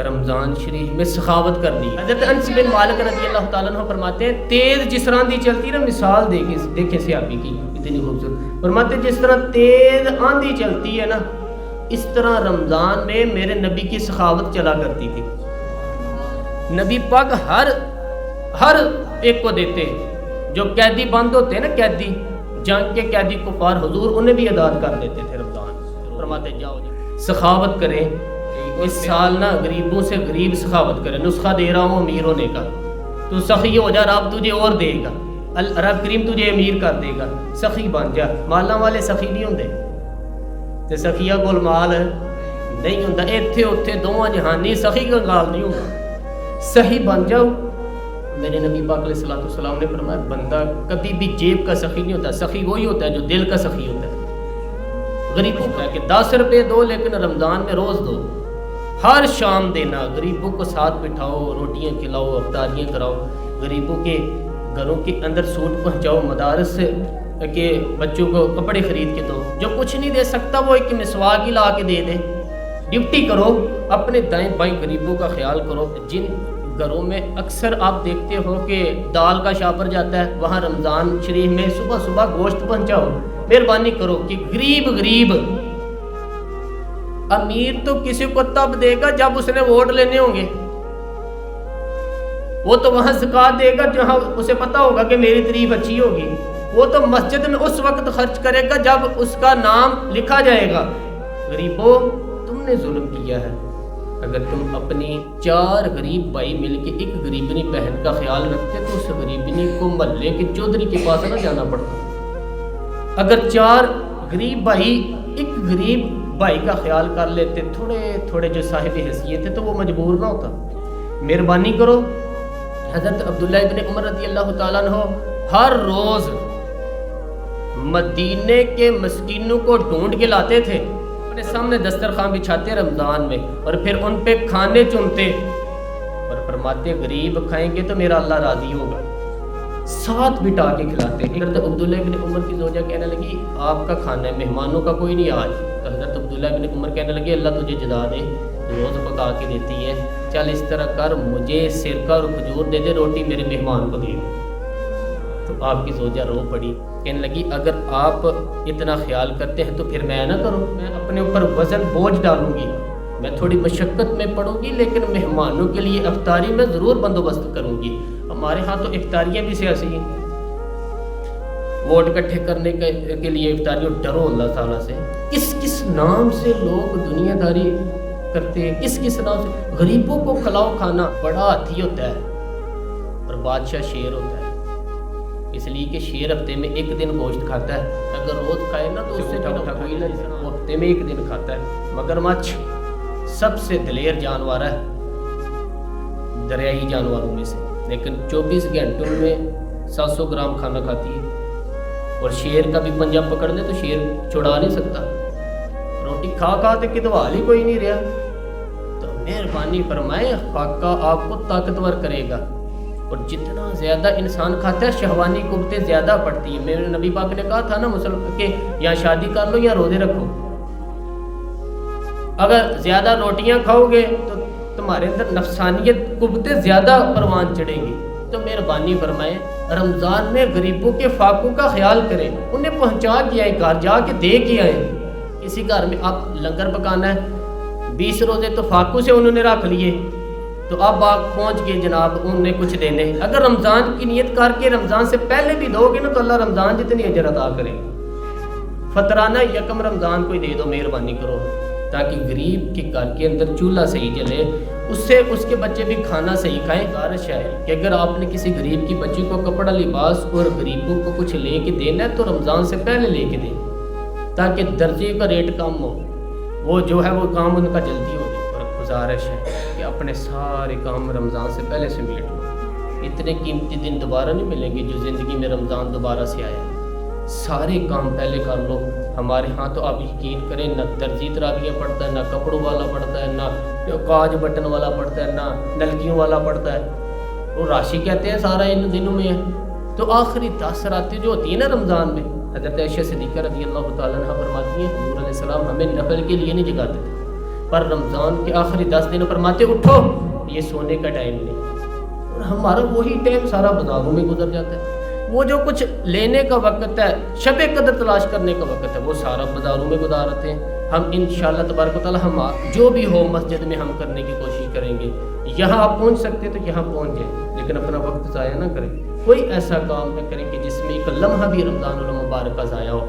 رمضان شریف میں سخاوت کرنی ہے۔ حضرت انس بن مالک رضی اللہ تعالیٰ عنہ فرماتے ہیں تیز جس طرح آندھی چلتی ہے نا، مثال دیکھیں صحابی کی اتنی خوبصورت، فرماتے ہیں جس طرح تیز آندھی چلتی ہے نا، اس طرح رمضان میں میرے نبی کی سخاوت چلا کرتی تھی۔ نبی پاک ہر ایک کو دیتے، جو قیدی بند ہوتے ہیں نا، قیدی جنگ کے قیدی کفار، حضور انہیں بھی عطا کر دیتے تھے رمضان۔ فرماتے جاؤ جی سخاوت کریں، اس سال نا غریبوں سے غریب سخاوت کریں۔ نسخہ دے رہا ہوں امیر ہونے کا، تو سخی ہو جا، رب تجھے اور دے گا، رب کریم تجھے امیر کر دے گا، سخی بن جا۔ مالاں والے سخی نہیں ہوندے تے سخیہ کول مال نہیں ہوندا، ایتھے اوتھے دوواں جہانی سخی کا گال نہیں ہوندا، صحیح بن جاؤ۔ میرے نبی پاک علیہ الصلوۃ والسلام نے فرمایا بندہ کبھی بھی جیب کا سخی نہیں ہوتا، سخی وہی ہوتا ہے جو دل کا سخی ہوتا ہے۔ غریب ہوتا ہے کہ 10 روپے دو لیکن رمضان میں روز دو، ہر شام دینا، غریبوں کو ساتھ بٹھاؤ، روٹیاں کھلاؤ، افطاریاں کراؤ، غریبوں کے گھروں کے اندر سوٹ پہنچاؤ، مدارس کے بچوں کو کپڑے خرید کے دو، جو کچھ نہیں دے سکتا وہ ایک مسواک ہی لا کے دے دے، ڈیوٹی کرو، اپنے دائیں بائیں غریبوں کا خیال کرو۔ جن گھروں میں اکثر آپ دیکھتے ہو کہ دال کا شاپر جاتا ہے، وہاں رمضان شریف میں صبح صبح گوشت پہنچاؤ، مہربانی کرو کہ غریب امیر تو کسی کو تب دے گا جب اس نے ووٹ لینے ہوں گے، وہ تو وہاں زکوٰۃ دے گا جہاں اسے پتا ہوگا کہ میری تعریف اچھی ہوگی، وہ تو مسجد میں اس وقت خرچ کرے گا جب اس کا نام لکھا جائے گا۔ غریبوں تم نے ظلم کیا ہے، اگر تم اپنی 4 غریب بھائی مل کے ایک غریبنی بہن کا خیال رکھتے تو اس غریبنی کو محلے کے چودھری کے پاس نہ جانا پڑتا۔ اگر 4 غریب بھائی ایک غریب بھائی کا خیال کر لیتے، تھوڑے جو صاحب حیثیت ہے، تو وہ مجبور نہ ہوتا۔ مہربانی کرو۔ حضرت عبداللہ ابن عمر رضی اللہ تعالیٰ عنہ ہر روز مدینے کے مسکینوں کو ڈھونڈ کے لاتے تھے، اپنے سامنے دسترخوان بچھاتے رمضان میں، اور پھر ان پہ کھانے چنتے اور فرماتے غریب کھائیں گے تو میرا اللہ راضی ہوگا، ساتھ بٹا کے کھلاتے۔ حضرت عبداللہ ابن عمر کی زوجہ کہنے لگی آپ کا کھانا ہے، مہمانوں کا کوئی نہیں آج۔ تو حضرت عبداللہ ابن عمر کہنے لگے اللہ تجھے جزا دے، روز پکا کے دیتی ہے، چل اس طرح کر مجھے سرکہ اور کھجور دے دے، روٹی میرے مہمان کو دے دے۔ تو آپ کی زوجہ رو پڑی، کہنے لگی اگر آپ اتنا خیال کرتے ہیں تو پھر میں نہ کروں، میں اپنے اوپر وزن بوجھ ڈالوں گی، میں تھوڑی مشقت میں پڑوں گی، لیکن مہمانوں کے لیے افطاری میں ضرور بندوبست کروں گی۔ ہمارے ہاں تو افطاریاں بھی سیاسی ہیں، ووٹ اکٹھے کرنے کے لیے افطاریوں، ڈرو اللہ تعالیٰ سے۔ کس نام سے لوگ دنیا داری کرتے ہیں، کس نام سے غریبوں کو کھلاؤ کھانا۔ بڑا ہاتھی ہوتا ہے اور بادشاہ شیر ہوتا ہے، اس لیے کہ شیر ہفتے میں ایک دن گوشت کھاتا ہے، اگر روز کھائے نا تو اس سے کوئی نہ، وہ ہفتے میں ایک دن کھاتا ہے۔ مگرمچھ سب سے دلیر جانور ہے دریائی جانوروں میں سے، لیکن 24 گھنٹوں میں 700 گرام کھانا کھاتی ہے، اور شیر کا بھی پنجہ پکڑ لے تو شیر چھڑا نہیں سکتا، روٹی کھا تو کدوال ہی کوئی نہیں رہا۔ تو مہربانی فرمائے خاکہ آپ کو طاقتور کرے گا، اور جتنا زیادہ انسان کھاتا ہے شہوانی قوتیں زیادہ پڑتی ہیں۔ میرے نبی پاک نے کہا تھا نا مسلمان کہ یا شادی کر لو یا روزے رکھو، اگر زیادہ روٹیاں کھاؤ گے تو تمہارے اندر نفسانیت قوتیں زیادہ پروان چڑھیں گی۔ تو مہربانی فرمائے رمضان میں غریبوں کے فاقوں کا خیال کریں، انہیں پہنچا کے آئیں، گھر جا کے دے کے آئیں۔ کسی گھر میں آپ لنگر پکانا ہے، 20 روزے تو فاقوں سے انہوں نے رکھ لیے، تو اب آپ پہنچ کے جناب انہیں کچھ دینے، اگر رمضان کی نیت کر کے رمضان سے پہلے بھی دو گے نا تو اللہ رمضان جتنی اجر عطا کرے گا۔ فطرانہ یکم رمضان کو ہی دے دو، مہربانی کرو، تاکہ غریب کے گھر کے اندر چولہا صحیح جلے، اس سے اس کے بچے بھی کھانا صحیح کھائیں۔ گزارش ہے کہ اگر آپ نے کسی غریب کی بچی کو کپڑا لباس اور غریبوں کو کچھ لے کے دینا ہے تو رمضان سے پہلے لے کے دیں، تاکہ درجے کا ریٹ کم ہو، وہ جو ہے وہ کام ان کا جلدی ہو جائے۔ اور گزارش ہے کہ اپنے سارے کام رمضان سے پہلے سمیٹ لو، اتنے قیمتی دن دوبارہ نہیں ملیں گے جو زندگی میں رمضان دوبارہ سے آیا، سارے کام پہلے کر لو۔ ہمارے ہاں تو آپ یقین کریں نہ درجی تراویح پڑتا ہے، نہ کپڑوں والا پڑتا ہے، نہ کاج بٹن والا پڑتا ہے، نہ نلکیوں والا پڑتا ہے، وہ راشی کہتے ہیں سارا ان دنوں میں ہے۔ تو آخری 10 راتیں جو ہوتی ہیں نا رمضان میں، حضرت عائشہ صدیقہ رضی اللہ تعالیٰ عنہ فرماتی ہیں حضور علیہ السلام ہمیں نفل کے لیے نہیں جگاتے تھے، پر رمضان کے آخری 10 دنوں فرماتے اٹھو یہ سونے کا ٹائم نہیں، اور ہمارا وہی ٹائم سارا بازاروں میں گزر جاتا ہے۔ وہ جو کچھ لینے کا وقت ہے، شب قدر تلاش کرنے کا وقت ہے، وہ سارا بازاروں میں گزارتے ہیں۔ ہم انشاءاللہ تبارک و تعالی ہم جو بھی ہو مسجد میں ہم کرنے کی کوشش کریں گے، یہاں آپ پہنچ سکتے تو یہاں پہنچ جائیں، لیکن اپنا وقت ضائع نہ کریں۔ کوئی ایسا کام نہ کریں کہ جس میں ایک لمحہ بھی رمضان المبارک کا ضائع ہو۔